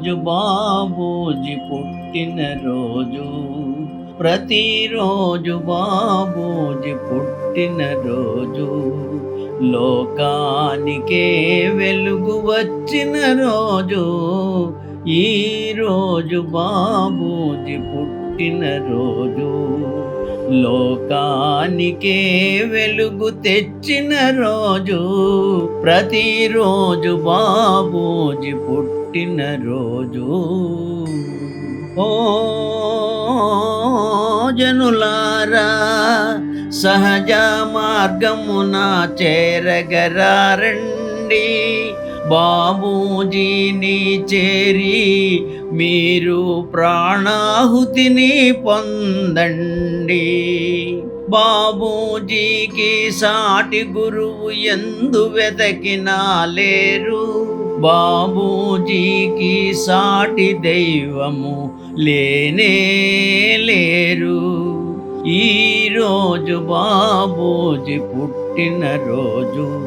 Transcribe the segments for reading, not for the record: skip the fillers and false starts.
ఈరోజు బాబూజీ పుట్టినరోజు. ప్రతిరోజు బాబూజీ పుట్టినరోజు. లోకానికే వెలుగు వచ్చిన రోజు. ఈరోజు బాబూజీ పుట్టినరోజు. లోకానికే వెలుగు తెచ్చిన రోజు. ప్రతిరోజు బాబూజీ పుట్టినరోజు. ఓ జనులారా, సహజ మార్గమున చేరగరారండి. బాబూజీని చేరి మీరు ప్రాణాహుతిని పొందండి. బాబూజీకి సాటి గురువు ఎందు వెతకినా లేరు. బాబూజీకి సాటి దైవము లేనే లేరు. ఈరోజు బాబూజీ పుట్టినరోజు.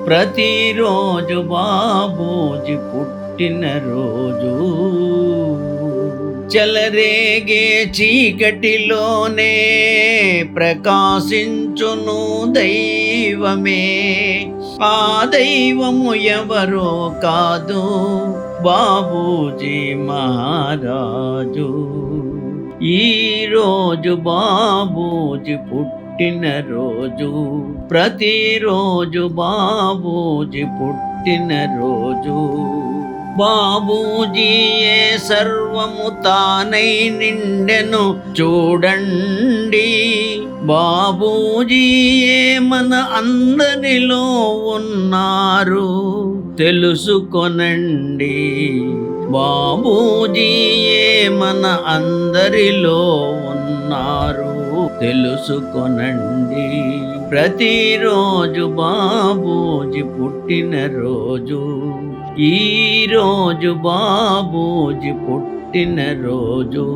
ప్రతిరోజు బాబూజీ పుట్టినరోజు. చెలరేగే చీకటిలోనే ప్రకాశించును దైవమే. ఆ దైవము ఎవరో కాదు, బాబూజీ మహారాజు. ఈరోజు బాబూజీ పుట్టినరోజు. ప్రతిరోజు బాబూజీ పుట్టినరోజు. బాబూజీయే సర్వము తానై నిండెను చూడండి. బాబూజీయే మన అందరిలో ఉన్నారు తెలుసుకొనండి. బాబూజీయే మన అందరిలో ఉన్నారు తెలుసుకొనండి. ప్రతిరోజు బాబూజీ పుట్టినరోజు. ఈరోజు బాబూజీ పుట్టినరోజు.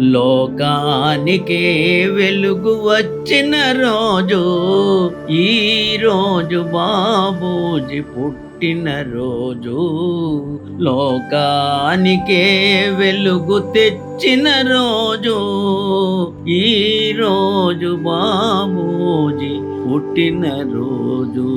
లోకానికే వెలుగు వచ్చిన రోజు. ఈరోజు బాబూజీ పుట్టినరోజు. లోకానికే వెలుగు తెచ్చిన రోజు. ఈరోజు బాబూజీ పుట్టినరోజు.